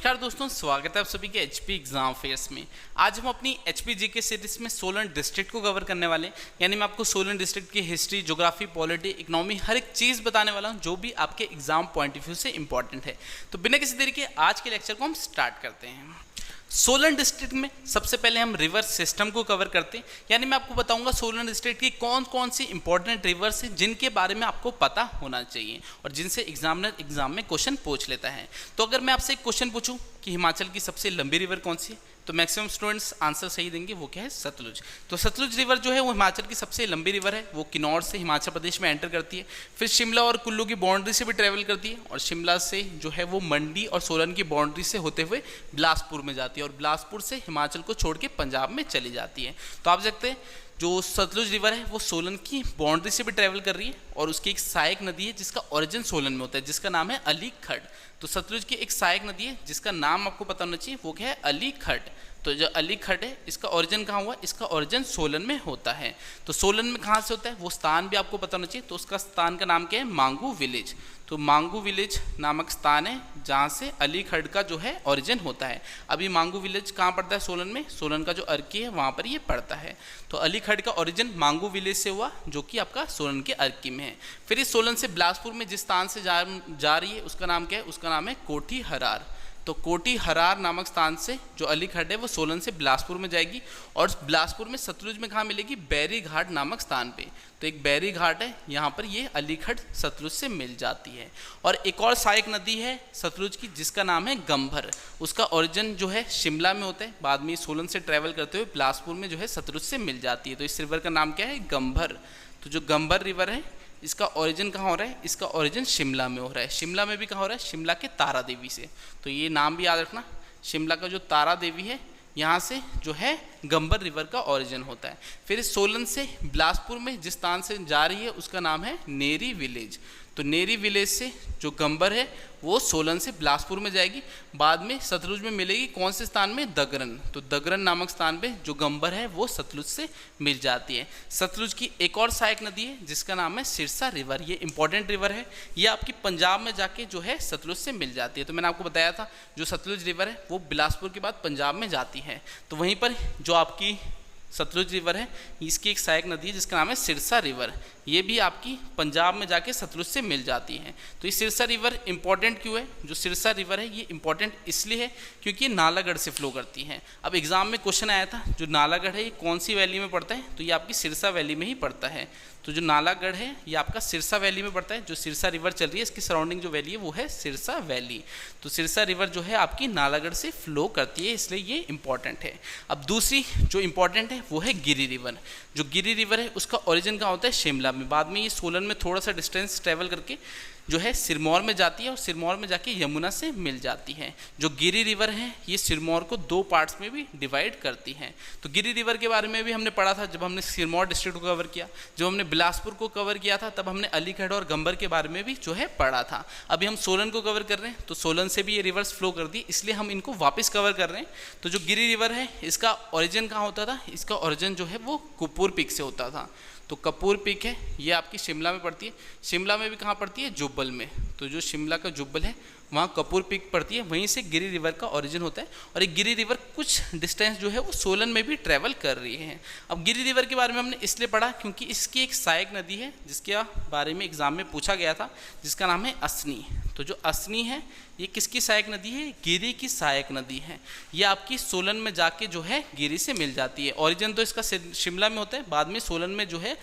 नमस्कार दोस्तों, स्वागत है आप सभी के एचपी एग्जाम फेयर्स में। आज हम अपनी एचपी जीके सीरीज में सोलन डिस्ट्रिक्ट को कवर करने वाले हैं। यानी मैं आपको सोलन डिस्ट्रिक्ट की हिस्ट्री, ज्योग्राफी, पॉलिटी, इकोनॉमी हर एक चीज़ बताने वाला हूं जो भी आपके एग्जाम पॉइंट ऑफ व्यू से इंपॉर्टेंट है। तो बिना किसी देरी के आज के लेक्चर को हम स्टार्ट करते हैं। सोलन डिस्ट्रिक्ट में सबसे पहले हम रिवर सिस्टम को कवर करते हैं। यानी मैं आपको बताऊंगा सोलन डिस्ट्रिक्ट की कौन कौन सी इंपॉर्टेंट रिवर्स हैं जिनके बारे में आपको पता होना चाहिए और जिनसे एग्जामिनर एग्जाम में क्वेश्चन पूछ लेता है। तो अगर मैं आपसे एक क्वेश्चन पूछूं कि हिमाचल की सबसे लंबी रिवर कौन सी है, तो मैक्सिमम स्टूडेंट्स आंसर सही देंगे, वो क्या है? सतलुज। तो सतलुज रिवर जो है वो हिमाचल की सबसे लंबी रिवर है। वो किन्नौर से हिमाचल प्रदेश में एंटर करती है, फिर शिमला और कुल्लू की बाउंड्री से भी ट्रेवल करती है और शिमला से जो है वो मंडी और सोलन की बाउंड्री से होते हुए बिलासपुर में जाती है और बिलासपुर से हिमाचल को छोड़ के पंजाब में चली जाती है। तो आप देखते हैं जो सतलुज रिवर है वो सोलन की बाउंड्री से भी ट्रेवल कर रही है और उसकी एक सहायक नदी है जिसका ओरिजिन सोलन में होता है, जिसका नाम है अली खड़। तो सतलुज की एक सहायक नदी है जिसका नाम आपको पता होना चाहिए, वो क्या है? अली खड़। तो जो अली खड़ है इसका ओरिजिन कहाँ हुआ? इसका ओरिजिन सोलन में होता है। तो सोलन में कहाँ से होता है वो स्थान भी आपको पता होना चाहिए। तो उसका स्थान का नाम क्या है? मांगू विलेज। तो मांगू विलेज नामक स्थान है जहाँ से अली खड़ का जो है ओरिजिन होता है। अभी मांगू विलेज कहाँ पड़ता है? सोलन में। सोलन का जो अर्की है वहाँ पर ये पड़ता है। तो अली खड़ का ओरिजिन मांगू विलेज से हुआ जो कि आपका सोलन के अर्की में है। फिर इस सोलन से बिलासपुर में जिस स्थान से जा रही है उसका नाम क्या है? उसका नाम है कोठी हरार। तो कोठी हरार नामक स्थान से जो अली खड़ है वो सोलन से बिलासपुर में जाएगी और बिलासपुर में सतलुज में कहाँ मिलेगी? बैरी घाट नामक स्थान पे। तो एक बैरी घाट है, यहाँ पर ये अली खड़ सतलुज से मिल जाती है। और एक और सहायक नदी है सतलुज की जिसका नाम है गंभर। उसका ओरिजिन जो है शिमला में होता है, बाद में सोलन से ट्रेवल करते हुए बिलासपुर में जो है सतलुज से मिल जाती है। तो इस रिवर का नाम क्या है? गंभर। तो जो गंभर रिवर है इसका ओरिजिन कहाँ हो रहा है? इसका ओरिजिन शिमला में हो रहा है। शिमला में भी कहाँ हो रहा है? शिमला के तारा देवी से। तो ये नाम भी याद रखना, शिमला का जो तारा देवी है यहाँ से जो है गंभर रिवर का ओरिजिन होता है। फिर इस सोलन से बिलासपुर में जिस स्थान से जा रही है उसका नाम है नेरी विलेज। तो नेरी विलेज से जो गंभर है वो सोलन से बिलासपुर में जाएगी, बाद में सतलुज में मिलेगी कौन से स्थान में? दगरन। तो दगरन नामक स्थान पे जो गंभर है वो सतलुज से मिल जाती है। सतलुज की एक और सहायक नदी है जिसका नाम है सिरसा रिवर। ये इंपॉर्टेंट रिवर है, ये आपकी पंजाब में जाके जो है सतलुज से मिल जाती है। तो मैंने आपको बताया था जो सतलुज रिवर है वो बिलासपुर के बाद पंजाब में जाती है। तो वहीं पर जो आपकी सतलुज रिवर है इसकी एक सहायक नदी है जिसका नाम है सिरसा रिवर। ये भी आपकी पंजाब में जाके सतलुज से मिल जाती है। तो ये सिरसा रिवर इंपॉर्टेंट क्यों है? जो सिरसा रिवर है ये इंपॉर्टेंट इसलिए है क्योंकि ये नालागढ़ से फ्लो करती है। अब एग्जाम में क्वेश्चन आया था जो नालागढ़ है ये कौन सी वैली में पड़ता है? तो ये आपकी सिरसा वैली में ही पड़ता है। तो जो नालागढ़ है ये आपका सिरसा वैली में पड़ता है। जो सिरसा रिवर चल रही है इसकी सराउंडिंग जो वैली है वो है सिरसा वैली। तो सिरसा रिवर जो है आपकी नालागढ़ से फ्लो करती है, इसलिए ये इंपॉर्टेंट है। अब दूसरी जो इंपॉर्टेंट है वो है गिरी रिवर। जो गिरी रिवर है उसका ओरिजिन कहाँ होता है? शिमला में, बाद में ये सोलन में थोड़ा सा डिस्टेंस ट्रेवल करके जो है सिरमौर में जाती है और सिरमौर में जाके यमुना से मिल जाती है। जो गिरी रिवर है ये सिरमौर को दो पार्ट्स में भी डिवाइड करती है। तो गिरी रिवर के बारे में भी हमने पढ़ा था जब हमने सिरमौर डिस्ट्रिक्ट को कवर किया। जब हमने बिलासपुर को कवर किया था तब हमने अली खड़ और गंभर के बारे में भी जो है पढ़ा था। अभी हम सोलन को कवर कर रहे हैं तो सोलन से भी ये रिवर्स फ्लो कर दी, इसलिए हम इनको वापस कवर कर रहे हैं। तो जो गिरी रिवर है इसका ओरिजिन कहाँ होता था? इसका ओरिजिन जो है वो कपूर पीक से होता था। तो कपूर पीक है ये आपकी शिमला में पड़ती है। शिमला में भी कहाँ पड़ती है? जुब्बल में। तो जो शिमला का जुब्बल है वहाँ कपूर पीक पड़ती है, वहीं से गिरी रिवर का ओरिजिन होता है। और एक गिरी रिवर कुछ डिस्टेंस जो है वो सोलन में भी ट्रैवल कर रही है। अब गिरी रिवर के बारे में हमने इसलिए पढ़ा क्योंकि इसकी एक सहायक नदी है जिसके बारे में एग्जाम में पूछा गया था जिसका नाम है असनी। तो जो असनी है ये किसकी सहायक नदी है? गिरी की सहायक नदी है। ये आपकी सोलन में जाके जो है गिरी से मिल जाती है। ओरिजिन तो इसका शिमला में होता है, बाद में सोलन में जो है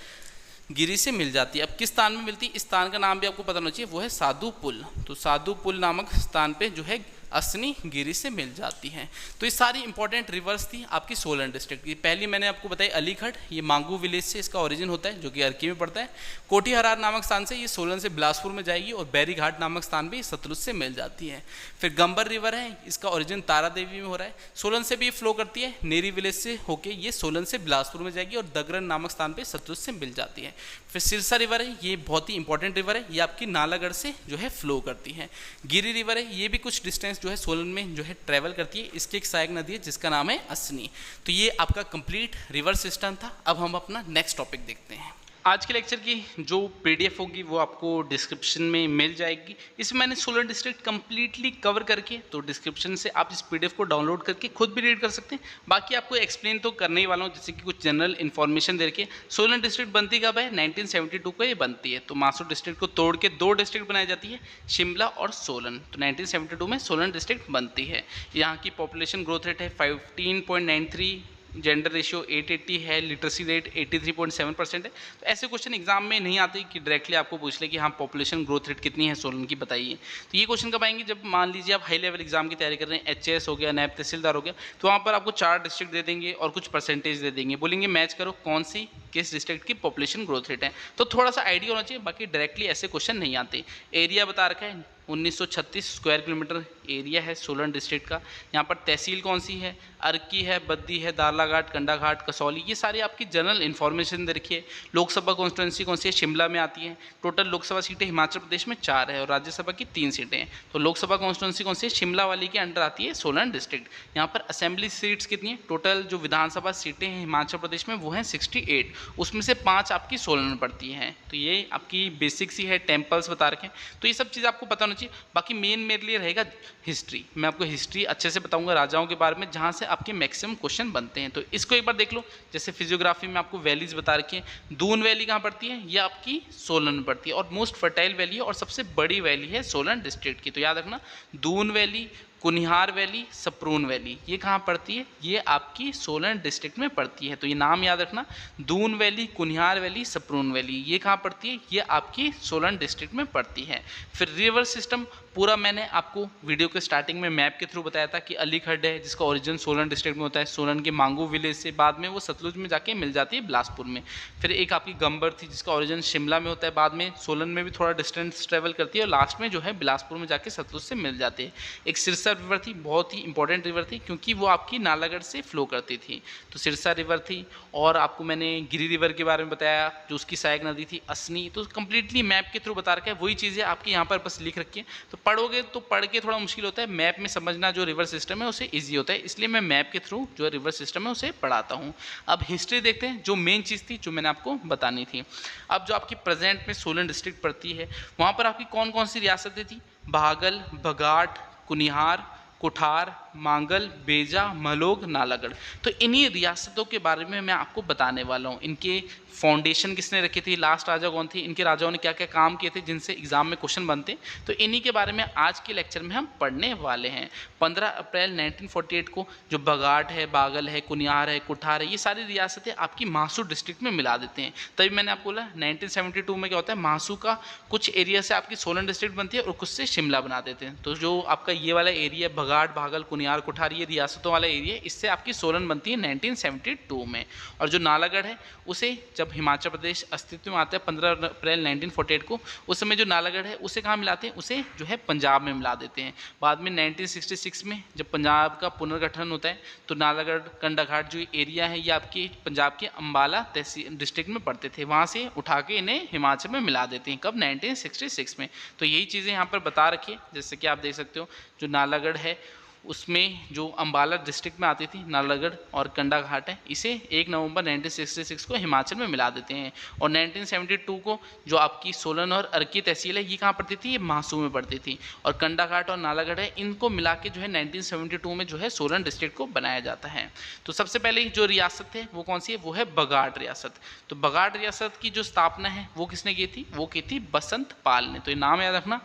गिरी से मिल जाती है। अब किस स्थान में मिलती है? इस स्थान का नाम भी आपको पता होना चाहिए, वो है साधु पुल। तो साधु पुल नामक स्थान पे जो है असनी गिरी से मिल जाती है। तो ये सारी इंपॉर्टेंट रिवर्स थी आपकी सोलन डिस्ट्रिक्ट की। पहली मैंने आपको बताई अली खड़, ये मांगू विलेज से इसका ओरिजिन होता है जो कि अर्की में पड़ता है। कोठी हरार नामक स्थान से ये सोलन से बिलासपुर में जाएगी और बैरी घाट नामक स्थान भी सतलुज से मिल जाती है। फिर गंभर रिवर है, इसका ओरिजिन तारा देवी में हो रहा है, सोलन से भी फ्लो करती है, नेरी विलेज से होके ये सोलन से बिलासपुर में जाएगी और दगरन नामक स्थान पर सतलुज से मिल जाती है। फिर सिरसा रिवर है, ये बहुत ही इंपॉर्टेंट रिवर है, ये आपकी नालागढ़ से जो है फ्लो करती है। गिरी रिवर है, ये भी कुछ डिस्टेंस जो है सोलन में जो है ट्रेवल करती है, इसकी एक सहायक नदी है जिसका नाम है असनी। तो ये आपका कंप्लीट रिवर सिस्टम था। अब हम अपना नेक्स्ट टॉपिक देखते हैं। आज के लेक्चर की जो पीडीएफ होगी वो आपको डिस्क्रिप्शन में मिल जाएगी। इसमें मैंने सोलन डिस्ट्रिक्ट कंप्लीटली कवर करके, तो डिस्क्रिप्शन से आप इस पीडीएफ को डाउनलोड करके खुद भी रीड कर सकते हैं। बाकी आपको एक्सप्लेन तो करने ही वाला हूँ, जैसे कि कुछ जनरल इन्फॉर्मेशन दे के। सोलन डिस्ट्रिक्ट बनती कब है? 1972 को ये बनती है। तो मासूर डिस्ट्रिक्ट को तोड़ के 2 डिस्ट्रिक्ट बनाई जाती है, शिमला और सोलन। तो 1972 में सोलन डिस्ट्रिक्ट बनती है। यहाँ की पॉपुलेशन ग्रोथ रेट है 15.93, जेंडर रेशियो 880 है, लिटरेसी रेट 83.7% है। तो ऐसे क्वेश्चन एग्जाम में नहीं आते कि डायरेक्टली आपको पूछ ले कि हाँ पॉपुलेशन ग्रोथ रेट कितनी है सोलन की बताइए। तो ये क्वेश्चन कब आएंगे? जब मान लीजिए आप हाई लेवल एग्जाम की तैयारी कर रहे हैं, एचएएस हो गया, नायब तहसीलदार हो गया, तो वहाँ पर आपको 4 डिस्ट्रिक्ट दे देंगे और कुछ परसेंटेज दे देंगे, बोलेंगे मैच करो कौन सी किस डिस्ट्रिक्ट की पॉपुलेशन ग्रोथ रेट है। तो थोड़ा सा आइडिया होना चाहिए, बाकी डायरेक्टली ऐसे क्वेश्चन नहीं आते। एरिया बता रखा है 1936 स्क्वायर किलोमीटर एरिया है सोलन डिस्ट्रिक्ट का। यहाँ पर तहसील कौन सी है? अर्की है, बद्दी है, दारलाघाट, कंडाघाट, कसौली, ये सारी आपकी जनरल इन्फॉर्मेशन दे रखी है। लोकसभा कॉन्स्टिट्यूंसी कौन सी है? शिमला में आती है। टोटल लोकसभा सीटें हिमाचल प्रदेश में 4 है और राज्यसभा की 3 सीटें हैं। तो लोकसभा कॉन्स्टिट्यूंसी कौन सी है? शिमला वाली के अंडर आती है सोलन डिस्ट्रिक्ट। यहाँ पर असेंबली सीट्स कितनी है? टोटल जो विधानसभा सीटें हैं हिमाचल प्रदेश में वो हैं 68, उसमें से 5 आपकी सोलन में पड़ती हैं। तो ये आपकी बेसिक सी है, टेम्पल्स बता रखे हैं। तो ये सब चीज़ आपको पता होना चाहिए। बाकी मेन मेरे लिए रहेगा हिस्ट्री। मैं आपको हिस्ट्री अच्छे से बताऊंगा राजाओं के बारे में, जहाँ से आपके मैक्सिमम क्वेश्चन बनते हैं। तो इसको एक बार देख लो। जैसे फिजियोग्राफी में आपको वैलीज बता रखी है। दून वैली कहाँ पड़ती है? ये आपकी सोलन में पड़ती है और मोस्ट फर्टाइल वैली है और सबसे बड़ी वैली है सोलन डिस्ट्रिक्ट की। तो याद रखना, Doon valley, Kunihar valley, Saproon valley, ये कहाँ पड़ती है? ये आपकी सोलन डिस्ट्रिक्ट में पड़ती है। तो ये नाम याद रखना, Doon valley, Kunihar valley, Saproon valley, ये कहाँ पड़ती है? ये आपकी सोलन डिस्ट्रिक्ट में पड़ती है। फिर रिवर सिस्टम पूरा मैंने आपको वीडियो के स्टार्टिंग में मैप के थ्रू बताया था कि अली खड्ड है जिसका ओरिजिन सोलन डिस्ट्रिक्ट में होता है, सोलन के मांगू विलेज से, बाद में वो सतलुज में जाके मिल जाती है बिलासपुर में। फिर एक आपकी गंबर थी जिसका ओरिजिन शिमला में होता है, बाद में सोलन में भी थोड़ा डिस्टेंस ट्रेवल करती है और लास्ट में जो है बिलासपुर में जाके सतलुज से मिल जाती है। एक सिरसा रिवर थी, बहुत ही इंपॉर्टेंट रिवर थी क्योंकि वो आपकी नालागढ़ से फ्लो करती थी। तो सिरसा रिवर थी। और आपको मैंने गिरी रिवर के बारे में बताया जो उसकी सहायक नदी थी असनी। तो कंप्लीटली मैप के थ्रू बता रखा है, वही चीज़ें आपकी यहाँ पर बस लिख रखी है। तो पढ़ोगे तो पढ़ के थोड़ा मुश्किल होता है, मैप में समझना जो रिवर सिस्टम है उसे ईजी होता है, इसलिए मैं मैप के थ्रू जो रिवर सिस्टम है उसे पढ़ाता हूँ। अब हिस्ट्री देखते हैं, जो मेन चीज़ थी जो मैंने आपको बतानी थी। अब जो आपकी प्रेजेंट में सोलन डिस्ट्रिक्ट पड़ती है, वहाँ पर आपकी कौन कौन सी रियासतें थी? भागल, बघाट, कुनिहार, कुठार, मांगल, बेजा, मलोग, नालागढ़। तो इन्हीं रियासतों के बारे में मैं आपको बताने वाला हूँ। इनके फाउंडेशन किसने रखी थी, लास्ट राजा कौन थे, इनके राजाओं ने क्या क्या काम किए थे जिनसे एग्जाम में क्वेश्चन बनते, तो इन्हीं के बारे में आज के लेक्चर में हम पढ़ने वाले हैं। 15 अप्रैल 1948 को जो बघाट है, बागल है, कुनियार है, कुठार है, ये सारी रियासतें आपकी मासूर डिस्ट्रिक्ट में मिला देते हैं। तभी मैंने आपको बोला 1972 में क्या होता है, मासू का कुछ एरिया से आपकी सोलन डिस्ट्रिक्ट बनती है और कुछ से शिमला बना देते हैं। तो जो आपका ये वाला एरिया बघाट, बागल, कुनियार, कुठार, ये रियासतों वाला एरिया, इससे आपकी सोलन बनती है 1972 में। और जो नालागढ़ है उसे जब हिमाचल प्रदेश अस्तित्व में आता है 15 अप्रैल 1948 को, उस समय जो नालागढ़ है उसे कहाँ मिलाते हैं? उसे जो है पंजाब में मिला देते हैं। बाद में 1966 में जब पंजाब का पुनर्गठन होता है तो नालागढ़, कंडाघाट जो एरिया है ये आपके पंजाब के अम्बाला तहसील डिस्ट्रिक्ट में पड़ते थे, वहाँ से उठा के इन्हें हिमाचल में मिला देते हैं। कब? 1966 में। तो यही चीज़ें यहाँ पर बता रखी है। जैसे कि आप देख सकते हो जो नालागढ़ है उसमें जो अम्बाला डिस्ट्रिक्ट में आती थी नालागढ़ और कंडाघाट है, इसे 1 नवंबर 1966 को हिमाचल में मिला देते हैं। और 1972 को जो आपकी सोलन और अर्की तहसील है ये कहाँ पड़ती थी? ये मासू में पड़ती थी। और कंडाघाट और नालागढ़ है, इनको मिला के जो है 1972 में जो है सोलन डिस्ट्रिक्ट को बनाया जाता है। तो सबसे पहले जो रियासत है वो कौन सी है? वो है बघाट रियासत। तो बघाट रियासत की जो स्थापना है वो किसने की थी? वो की थी बसंत पाल ने। तो ये नाम याद रखना,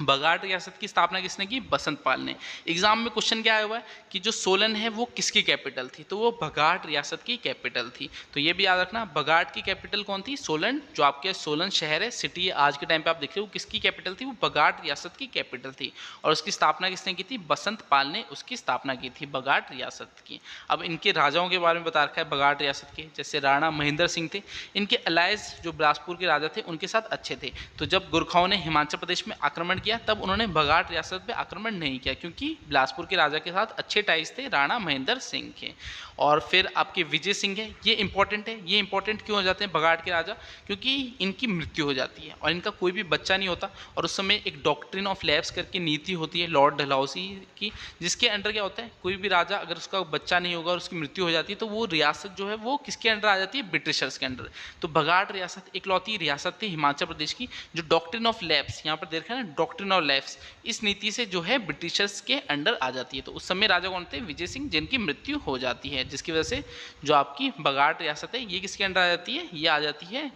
बघाट रियासत की स्थापना किसने की? बसंत पाल ने। एग्जाम में क्वेश्चन क्या आया हुआ है कि जो सोलन है वो किसकी कैपिटल थी? तो वो बघाट रियासत की कैपिटल थी। तो ये भी याद रखना, बघाट की कैपिटल कौन थी? सोलन। जो आपके सोलन शहर है, सिटी है, आज के टाइम पे आप देख रहे हो, किसकी कैपिटल थी? वो बघाट रियासत की कैपिटल थी। और उसकी स्थापना किसने की थी? बसंत पाल ने उसकी स्थापना की थी बघाट रियासत की। अब इनके राजाओं के बारे में बता रखा है बघाट रियासत के, जैसे राणा महेंद्र सिंह थे, इनके अलायज जो बिलासपुर के राजा थे उनके साथ अच्छे थे। तो जब गुरखाओं ने हिमाचल प्रदेश में आक्रमण किया तब उन्होंने बघाट रियासत पे आक्रमण नहीं किया, क्योंकि बिलासपुर के राजा के साथ अच्छे टाइज थे राणा महेंद्र सिंह के। और फिर आपके विजय सिंह है, ये इंपॉर्टेंट है। ये इंपॉर्टेंट क्यों हो जाते हैं बघाट के राजा? क्योंकि इनकी मृत्यु हो जाती है और इनका कोई भी बच्चा नहीं होता। और उस समय एक डॉक्ट्रिन ऑफ लैप्स करके नीति होती है लॉर्ड डलहौसी की, जिसके अंडर क्या होता है, कोई भी राजा अगर उसका बच्चा नहीं होगा और उसकी मृत्यु हो जाती है तो वो रियासत जो है वो किसके अंडर आ जाती है? ब्रिटिशर्स के अंडर। तो बघाट रियासत इकलौती रियासत थी हिमाचल प्रदेश की जो डॉक्ट्रिन ऑफ लैप्स, यहाँ पर देखा ना डॉक्ट्रिन ऑफ लैप्स, इस नीति से जो है ब्रिटिशर्स के अंडर आ जाती है। तो उस समय राजा कौन थे? विजय सिंह, जिनकी मृत्यु हो जाती है, जिसकी वजह से जो आपकी बघाट रियासत है ये किसके अंडर आ जाती है? ये आ जाती है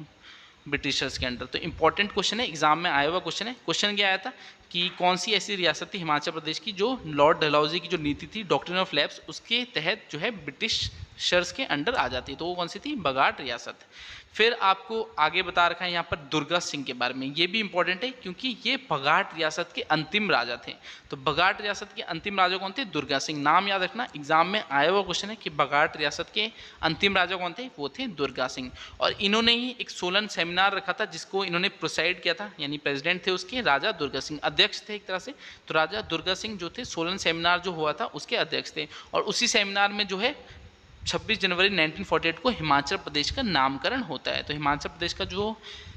ब्रिटिशर्स के अंडर। तो इंपॉर्टेंट क्वेश्चन है, एग्जाम में आया हुआ क्वेश्चन है। क्वेश्चन क्या आया था कि कौन सी ऐसी रियासत थी हिमाचल प्रदेश की जो लॉर्ड डलहौजी की जो नीति थी डॉक्ट्रिन ऑफ लैप्स उसके तहत जो है ब्रिटिशर्स के अंडर आ जाती है? तो वो कौन सी थी? बघाट रियासत। फिर आपको आगे बता रखा है यहाँ पर दुर्गा सिंह के बारे में, ये भी इंपॉर्टेंट है क्योंकि ये बघाट रियासत के अंतिम राजा थे। तो बघाट रियासत के अंतिम राजा कौन थे? दुर्गा सिंह। नाम याद रखना, एग्जाम में आया हुआ क्वेश्चन है कि बघाट रियासत के अंतिम राजा कौन थे? वो थे दुर्गा सिंह। और इन्होंने ही एक सोलन सेमिनार रखा था जिसको इन्होंने प्रोसाइड किया था, यानी प्रेसिडेंट थे उसके राजा दुर्गा सिंह, अध्यक्ष थे एक तरह से। तो राजा दुर्गा सिंह जो थे सोलन सेमिनार जो हुआ था उसके अध्यक्ष थे। और उसी सेमिनार में जो है 26 जनवरी 1948 को हिमाचल प्रदेश का नामकरण होता है। तो हिमाचल प्रदेश का जो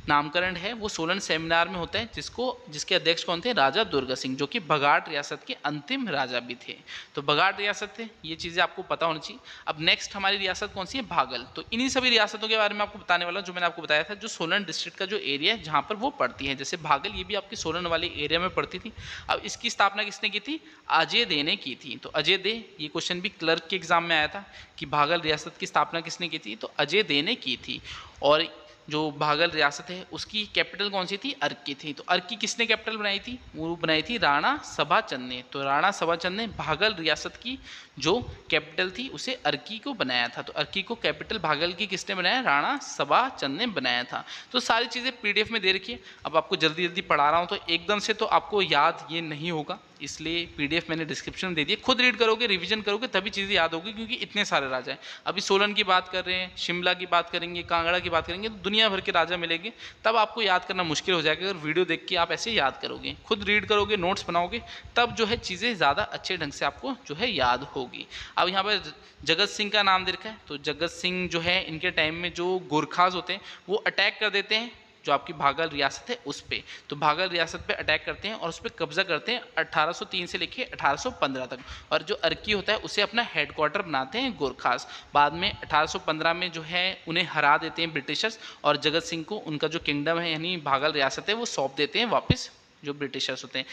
नामकरण है वो सोलन सेमिनार में होता है, जिसके अध्यक्ष कौन थे? राजा दुर्गा सिंह, जो कि बघाट रियासत के अंतिम राजा भी थे। तो बघाट रियासत थे, ये चीज़ें आपको पता होनी चाहिए। अब नेक्स्ट हमारी रियासत कौन सी है? भागल। तो इन्हीं सभी रियासतों के बारे में आपको बताने वाला हूँ जो मैंने आपको बताया था, जो सोलन डिस्ट्रिक्ट का जो एरिया है जहाँ पर वो पड़ती है। जैसे भागल, ये भी आपकी सोलन वाले एरिया में पड़ती थी। अब इसकी स्थापना किसने की थी? अजय दे ने की थी। तो अजय दे, ये क्वेश्चन भी क्लर्क के एग्जाम में आया था कि भागल रियासत की स्थापना किसने की थी? तो अजय दे ने की थी। और जो भागल रियासत है उसकी कैपिटल कौन सी थी? अर्की थी। तो अर्की किसने कैपिटल बनाई थी? वो बनाई थी राणा सभाचंद ने। तो राणा सभाचंद ने भागल रियासत की जो कैपिटल थी उसे अर्की को बनाया था। तो अर्की को कैपिटल भागल की किसने बनाया? राणा सभाचंद ने बनाया था। तो सारी चीज़ें पीडीएफ में दे रखी है। अब आपको जल्दी जल्दी पढ़ा रहा हूँ तो एकदम से तो आपको याद ये नहीं होगा, इसलिए पीडीएफ मैंने डिस्क्रिप्शन में दे दिया। खुद रीड करोगे, रिवीजन करोगे तभी चीज़ें याद होगी, क्योंकि इतने सारे राजा हैं। अभी सोलन की बात कर रहे हैं, शिमला की बात करेंगे, कांगड़ा की बात करेंगे, तो दुनिया भर के राजा मिलेंगे। तब आपको याद करना मुश्किल हो जाएगा अगर वीडियो देख के आप ऐसे याद करोगे। खुद रीड करोगे, नोट्स बनाओगे, तब जो है चीज़ें ज़्यादा अच्छे ढंग से आपको जो है याद होगी। अब यहाँ पर जगत सिंह का नाम दे रखा है। तो जगत सिंह जो है इनके टाइम में जो गोरखास होते हैं वो अटैक कर देते हैं जो आपकी भागल रियासत है उस पे। तो भागल रियासत पे अटैक करते हैं और उस पर कब्जा करते हैं 1803 से लेके 1815 तक। और जो अर्की होता है उसे अपना हेडक्वार्टर बनाते हैं गोरखास। बाद में 1815 में जो है उन्हें हरा देते हैं ब्रिटिशर्स और जगत सिंह को उनका जो किंगडम है यानी भागल रियासत है वो सौंप देते हैं वापस जो ब्रिटिशर्स होते हैं।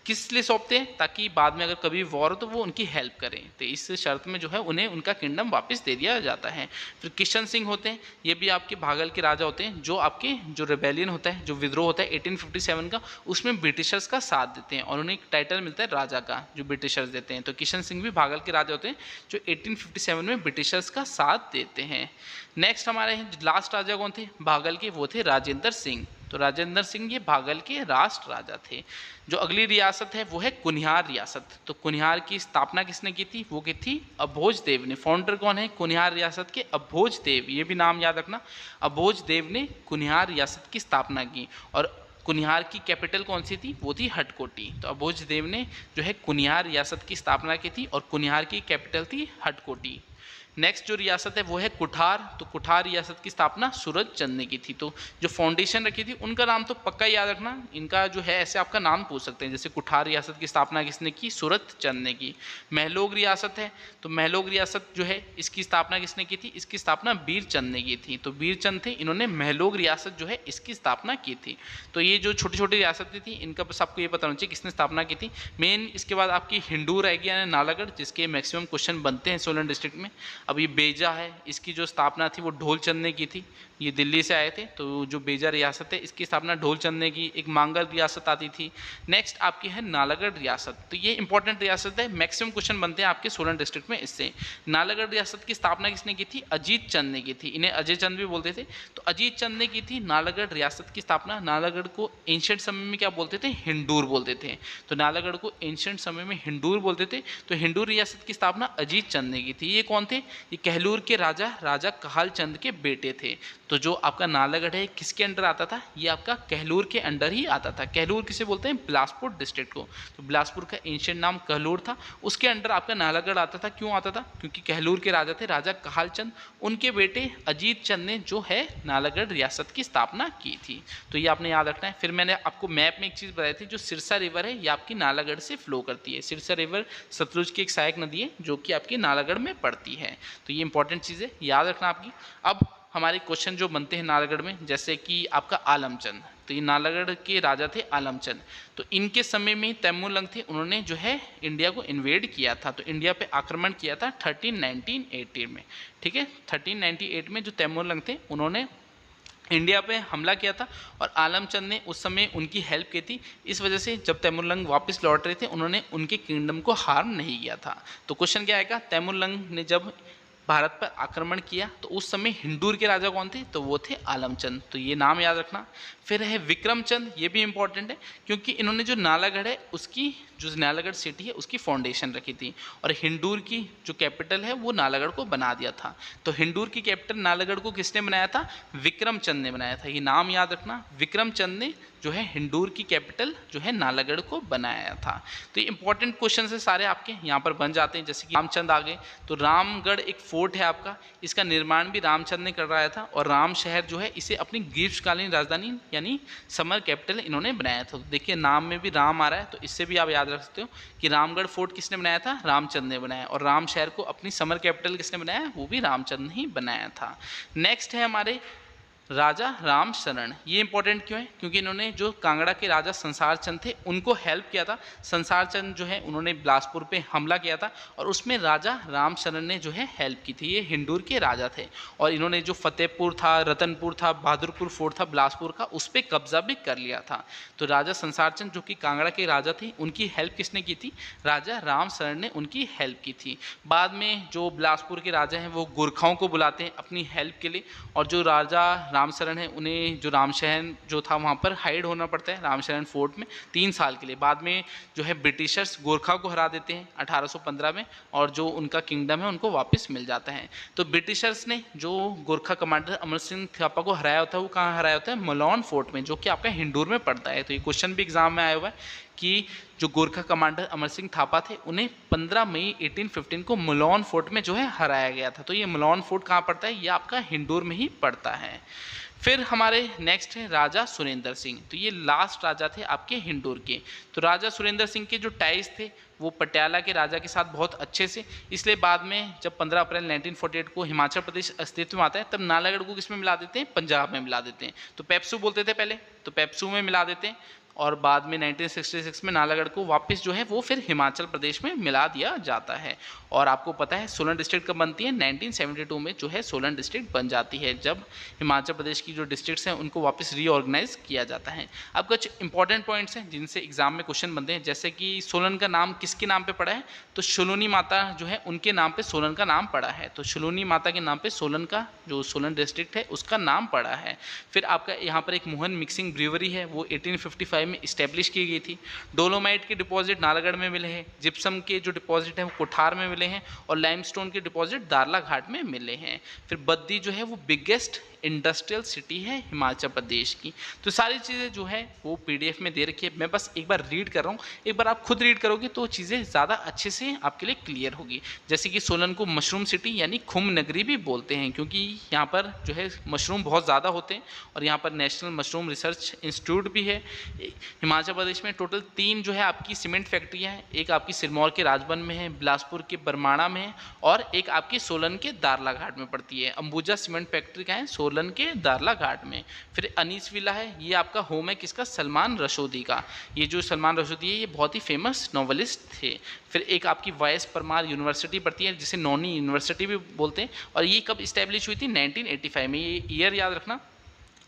किस लिए सौंपते हैं? ताकि बाद में अगर कभी वॉर हो तो वो उनकी हेल्प करें। तो इस शर्त में जो है उन्हें उनका किंगडम वापस दे दिया जाता है। फिर किशन सिंह होते हैं, ये भी आपके भागल के राजा होते हैं जो आपके जो रेबेलियन होता है, जो विद्रोह होता है 1857 का, उसमें ब्रिटिशर्स का साथ देते हैं और उन्हें एक टाइटल मिलता है राजा का जो ब्रिटिशर्स देते हैं। तो किशन सिंह भी भागल के राजा होते हैं जो 1857 में ब्रिटिशर्स का साथ देते हैं। नेक्स्ट हमारे लास्ट राजा कौन थे भागल के? वो थे राजेंद्र सिंह। तो राजेंद्र सिंह ये भागल के राष्ट्र राजा थे। जो अगली रियासत है वो है कुनिहार रियासत। तो कुनिहार की स्थापना किसने की थी? वो की थी अभोज देव ने। फाउंडर कौन है कुनिहार रियासत के? अभोज देव। ये भी नाम याद रखना, अभोज देव ने कुनिहार रियासत की स्थापना की। और कुनिहार की कैपिटल कौन सी थी? वो थी हटकोटी। तो अभोज देव ने जो है कुनिहार रियासत की स्थापना की थी और कुनिहार की कैपिटल थी हटकोटी। नेक्स्ट जो रियासत है वो है कुठार। तो कुठार रियासत की स्थापना सूरज चंद ने की थी। तो जो फाउंडेशन रखी थी उनका नाम तो पक्का याद रखना, इनका जो है ऐसे आपका नाम पूछ सकते हैं। जैसे कुठार रियासत की स्थापना किसने की? सूरज चंद ने की। महलोग रियासत है, तो महलोग रियासत जो है इसकी स्थापना किसने की थी? इसकी स्थापना बीर चंद ने की थी। तो बीर चंद थे, इन्होंने महलोग रियासत जो है इसकी स्थापना की थी। तो ये जो छोटी छोटी रियासतें थी इनका बस आपको ये पता होना चाहिए किसने स्थापना की थी। मेन इसके बाद आपकी हिंडूर आएगी यानी नालागढ़, जिसके मैक्सिमम क्वेश्चन बनते हैं सोलन डिस्ट्रिक्ट में। अब ये बेजा है, इसकी जो स्थापना थी वो ढोल चंद ने की थी। ये दिल्ली से आए थे। तो जो बेजा रियासत है इसकी स्थापना ढोल चंद ने की। एक मांगल रियासत आती थी। नेक्स्ट आपकी है नालागढ़ रियासत। तो ये इंपॉर्टेंट रियासत है, मैक्सिमम क्वेश्चन बनते हैं आपके सोलन डिस्ट्रिक्ट में इससे। नालागढ़ रियासत की स्थापना किसने की थी? अजीत चंद ने की थी। इन्हें अजय चंद भी बोलते थे। तो अजीत चंद ने की थी नालागढ़ रियासत की स्थापना। नालागढ़ को एंशिएंट समय में क्या बोलते थे? हिंडूर बोलते थे। तो नालागढ़ को एंशिएंट समय में हिंडूर बोलते थे। तो हिंडूर रियासत की स्थापना अजीत चंद ने की थी। ये कौन थे? ये कहलूर के राजा कहाल चंद के बेटे थे। तो जो आपका नालागढ़ है किसके अंडर आता था, ये आपका कहलूर के अंडर ही आता था। कहलूर किसे बोलते हैं, बिलासपुर डिस्ट्रिक्ट को। तो बिलासपुर का एंशिएंट नाम कहलूर था, उसके अंडर आपका नालागढ़ आता था। क्यों आता था, क्योंकि कहलूर के राजा थे राजा कहाल चंद, उनके बेटे अजीत चंद ने जो है नालागढ़ रियासत की स्थापना की थी। तो ये आपने याद रखना है। फिर मैंने आपको मैप में एक चीज़ बताई थी, जो सिरसा रिवर है ये आपकी नालागढ़ से फ्लो करती है। सिरसा रिवर सतलुज की एक सहायक नदी है जो कि आपकी नालागढ़ में पड़ती है। तो ये इंपॉर्टेंट चीज़ है, याद रखना आपकी। अब हमारे क्वेश्चन जो बनते हैं नालागढ़ में, जैसे कि आपका आलमचंद, तो ये नालागढ़ के राजा थे आलमचंद। तो इनके समय में तैमूरलंग थे, उन्होंने जो है इंडिया को इन्वेड किया था, तो इंडिया पे आक्रमण किया था 1398 में। ठीक है, 1398 में जो तैमूरलंग थे उन्होंने इंडिया पे हमला किया था और आलमचंद ने उस समय उनकी हेल्प की थी। इस वजह से जब तैमूरलंग वापस लौट रहे थे उन्होंने उनके किंगडम को हार्म नहीं किया था। तो क्वेश्चन क्या आएगा, तैमूरलंग ने जब भारत पर आक्रमण किया तो उस समय हिंदूर के राजा कौन थे, तो वो थे आलमचंद। तो ये नाम याद रखना। फिर है विक्रमचंद, ये भी इंपॉर्टेंट है क्योंकि इन्होंने जो नालागढ़ है उसकी, जो नालागढ़ सिटी है उसकी फाउंडेशन रखी थी और हिंदूर की जो कैपिटल है वो नालागढ़ को बना दिया था। तो हिंदूर की कैपिटल नालागढ़ को किसने बनाया था, विक्रमचंद ने बनाया था। ये नाम याद रखना, विक्रमचंद ने जो है हिंदूर की कैपिटल जो है नालागढ़ को बनाया था। तो ये इंपॉर्टेंट क्वेश्चन है सारे आपके यहाँ पर बन जाते हैं। जैसे कि रामचंद आ गए, तो रामगढ़ एक फोर्ट है आपका, इसका निर्माण भी रामचंद ने करवाया था और राम शहर जो है इसे अपनी ग्रीष्मकालीन राजधानी यानी समर कैपिटल इन्होंने बनाया था। तो देखिए नाम में भी राम आ रहा है, तो इससे भी आप याद रख सकते हो कि रामगढ़ फोर्ट किसने बनाया था, रामचंद ने बनाया, और राम शहर को अपनी समर कैपिटल किसने बनाया, वो भी रामचंद ने ही बनाया था। नेक्स्ट है हमारे राजा राम शरण। ये इंपॉर्टेंट क्यों है, क्योंकि इन्होंने जो कांगड़ा के राजा संसार चंद थे उनको हेल्प किया था। संसार चंद जो है उन्होंने बिलासपुर पे हमला किया था और उसमें राजा राम शरण ने जो है हेल्प की थी। ये हिंदूर के राजा थे और इन्होंने जो फतेहपुर था, रतनपुर था, बहादुरपुर फोर्ट था बिलासपुर का, उस पर कब्जा भी कर लिया था। तो राजा संसार चंद जो कि कांगड़ा के राजा थे उनकी हेल्प किसने की थी, राजा राम शरण ने उनकी हेल्प की थी। बाद में जो बिलासपुर के राजा हैं वो गोरखाओं को बुलाते हैं अपनी हेल्प के लिए, और जो राजा रामशरण है उन्हें जो रामशहर जो था वहाँ पर हाइड होना पड़ता है रामशरण फोर्ट में 3 साल के लिए। बाद में जो है ब्रिटिशर्स गोरखा को हरा देते हैं 1815 में और जो उनका किंगडम है उनको वापस मिल जाता है। तो ब्रिटिशर्स ने जो गोरखा कमांडर अमर सिंह थापा को हराया होता है वो कहाँ हराया होता है, मलौन फोर्ट में, जो कि आपका हिंदूर में पड़ता है। तो ये क्वेश्चन भी एग्जाम में आया हुआ है कि जो गोरखा कमांडर अमर सिंह थापा थे उन्हें 15 मई 1815 को मलौन फोर्ट में जो है हराया गया था। तो ये मलौन फोर्ट कहाँ पड़ता है, ये आपका हिंदूर में ही पड़ता है। फिर हमारे नेक्स्ट है राजा सुरेंद्र सिंह। तो ये लास्ट राजा थे आपके हिंदूर के। तो राजा सुरेंद्र सिंह के जो टाइज थे वो पटियाला के राजा के साथ बहुत अच्छे से, इसलिए बाद में जब 15 अप्रैल 1948 को हिमाचल प्रदेश अस्तित्व में आता है तब नालागढ़ को किस में मिला देते हैं, पंजाब में मिला देते हैं। तो पेप्सू बोलते थे पहले, तो पेप्सू में मिला देते हैं और बाद में 1966 में नालागढ़ को वापस जो है वो फिर हिमाचल प्रदेश में मिला दिया जाता है। और आपको पता है सोलन डिस्ट्रिक्ट कब बनती है, 1972 में जो है सोलन डिस्ट्रिक्ट बन जाती है, जब हिमाचल प्रदेश की जो डिस्ट्रिक्ट्स हैं उनको वापस रीऑर्गेनाइज किया जाता है। अब कुछ इंपॉर्टेंट पॉइंट्स हैं जिनसे एग्जाम में क्वेश्चन बनते हैं, जैसे कि सोलन का नाम किसके नाम पे पड़ा है, तो शुलूनी माता जो है उनके नाम पे सोलन का नाम पड़ा है। तो शुलूनी माता के नाम पे सोलन का जो सोलन डिस्ट्रिक्ट है उसका नाम पड़ा है। फिर आपका यहाँ पर एक मोहन मिक्सिंग ब्रीवरी है, वो 1855 में इस्टेब्लिश की गई थी। डोलोमाइट के डिपॉजिट नालागढ़ में मिले हैं, जिप्सम के जो डिपॉजिट हैं वो कोठार में मिले हैं और लाइमस्टोन के डिपॉजिट दारला घाट में मिले हैं। फिर बद्दी जो है वो बिगेस्ट इंडस्ट्रियल सिटी है हिमाचल प्रदेश की। तो सारी चीज़ें जो है वो पीडीएफ में दे रखी है, मैं बस एक बार रीड कर रहा हूँ, एक बार आप खुद रीड करोगे तो चीज़ें ज़्यादा अच्छे से आपके लिए क्लियर होगी। जैसे कि सोलन को मशरूम सिटी यानी खुम नगरी भी बोलते हैं, क्योंकि यहाँ पर जो है मशरूम बहुत ज़्यादा होते हैं और यहाँ पर नेशनल मशरूम रिसर्च इंस्टीट्यूट भी है। हिमाचल प्रदेश में टोटल 3 जो है आपकी सीमेंट फैक्ट्रियाँ हैं, एक आपकी सिरमौर के राजबन में है, बिलासपुर के बरमाणा में है और एक आपकी सोलन के दारला घाट में पड़ती है। अंबुजा सीमेंट फैक्ट्री का है सोलन के दारला घाट में। फिर अनीस विला है, ये आपका होम है किसका, सलमान रशोदी का। ये जो सलमान रशोदी है ये बहुत ही फेमस नॉवलिस्ट थे। फिर एक आपकी वाइस परमार यूनिवर्सिटी पड़ती है जिसे नौनी यूनिवर्सिटी भी बोलते हैं और ये कब इस्टेब्लिश हुई थी, 1985 में। ये ईयर याद रखना।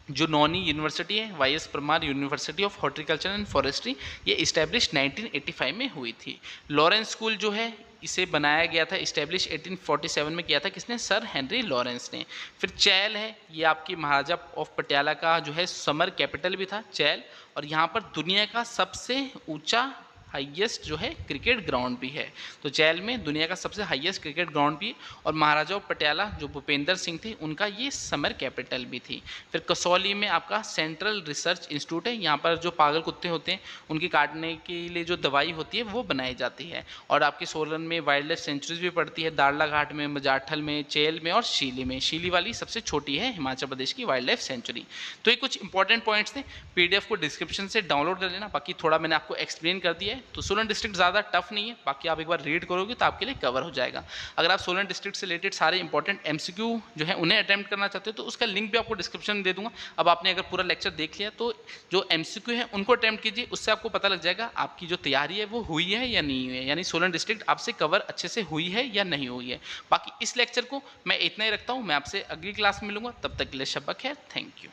जो नौनी यूनिवर्सिटी है Y S Parmar university of horticulture and forestry, ये इस्टेब्लिश 1985 में हुई थी। लॉरेंस स्कूल जो है इसे बनाया गया था, इस्टेब्लिश 1847 में किया था किसने, सर हेनरी लॉरेंस ने। फिर चैल है, ये आपकी महाराजा ऑफ पटियाला का जो है समर कैपिटल भी था चैल, और यहाँ पर दुनिया का सबसे ऊंचा हाईएस्ट जो है क्रिकेट ग्राउंड भी है। तो जेल में दुनिया का सबसे हाईएस्ट क्रिकेट ग्राउंड भी है, और महाराजा पटियाला जो भूपेंद्र सिंह थे उनका ये समर कैपिटल भी थी। फिर कसौली में आपका सेंट्रल रिसर्च इंस्टीट्यूट है, यहाँ पर जो पागल कुत्ते होते हैं उनकी काटने के लिए जो दवाई होती है वो बनाई जाती है। और आपके सोलन में वाइल्ड लाइफ सेंचुरीज भी पड़ती है, दाड़ला घाट में, मजाठल में, चेल में और शीली में। शीली वाली सबसे छोटी है हिमाचल प्रदेश की वाइल्ड लाइफ सेंचुरी। तो ये कुछ इंपॉर्टेंट पॉइंट्स थे, पीडीएफ को डिस्क्रिप्शन से डाउनलोड कर लेना, बाकी थोड़ा मैंने आपको एक्सप्लेन कर दिया है। तो सोलन डिस्ट्रिक्ट ज़्यादा टफ नहीं है, बाकी आप एक बार रीड करोगे तो आपके लिए कवर हो जाएगा। अगर आप सोलन डिस्ट्रिक्ट से रिलेटेड सारे इंपॉर्टेंट एमसीक्यू जो है उन्हें अटेम्प्ट करना चाहते हो तो उसका लिंक भी आपको डिस्क्रिप्शन में दे दूंगा। अब आपने अगर पूरा लेक्चर देख लिया तो जो एमसीक्यू है उनको अटेम्प्ट कीजिए, उससे आपको पता लग जाएगा आपकी जो तैयारी है वो हुई है या नहीं हुई है, यानी सोलन डिस्ट्रिक्ट आपसे कवर अच्छे से हुई है या नहीं हुई है। बाकी इस लेक्चर को मैं इतना ही रखता हूँ, मैं आपसे अगली क्लास में मिलूंगा, तब तक के लिए शब्बा खैर, थैंक यू।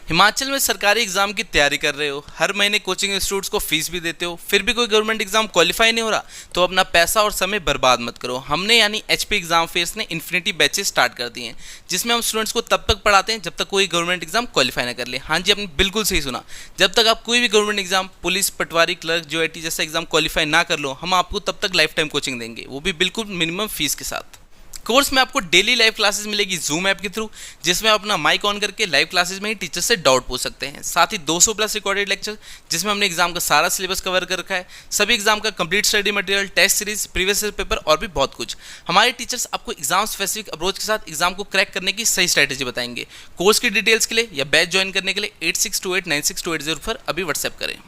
हिमाचल में सरकारी एग्जाम की तैयारी कर रहे हो, हर महीने कोचिंग इंस्टीट्यूट्स को फीस भी देते हो, फिर भी कोई गवर्नमेंट एग्जाम क्वालिफाई नहीं हो रहा, तो अपना पैसा और समय बर्बाद मत करो। हमने यानी एचपी एग्जाम फेयर्स ने इन्फिनिटी बैचेस स्टार्ट कर दिए हैं, जिसमें हम स्टूडेंट्स को तब तक पढ़ाते हैं जब तक कोई गवर्नमेंट एग्जाम क्वालिफाई ना कर ले। हाँ जी, आपने बिल्कुल सही सुना, जब तक आप कोई भी गवर्नमेंट एग्जाम, पुलिस, पटवारी, क्लर्क, JOIT जैसा एग्जाम क्वालिफाई ना कर लो, हम आपको तब तक लाइफ टाइम कोचिंग देंगे, वो भी बिल्कुल मिनिमम फीस के साथ। कोर्स में आपको डेली लाइव क्लासेस मिलेगी जूम ऐप के थ्रू, जिसमें आप अपना माइक ऑन करके लाइव क्लासेस में ही टीचर से डाउट पूछ सकते हैं। साथ ही 200 प्लस रिकॉर्डेड लेक्चर, जिसमें हमने एग्जाम का सारा सिलेबस कवर कर रखा है, सभी एग्जाम का complete study material, test series, previous paper और भी बहुत कुछ। हमारे टीचर्स आपको एग्जाम स्पेसिफिक अप्रोच के साथ एग्जाम को क्रैक करने की सही स्ट्रैटेजी बताएंगे। कोर्स की डिटेल्स के लिए या बैच ज्वाइन करने के लिए 8628962804 पर अभी व्हाट्सएप करें।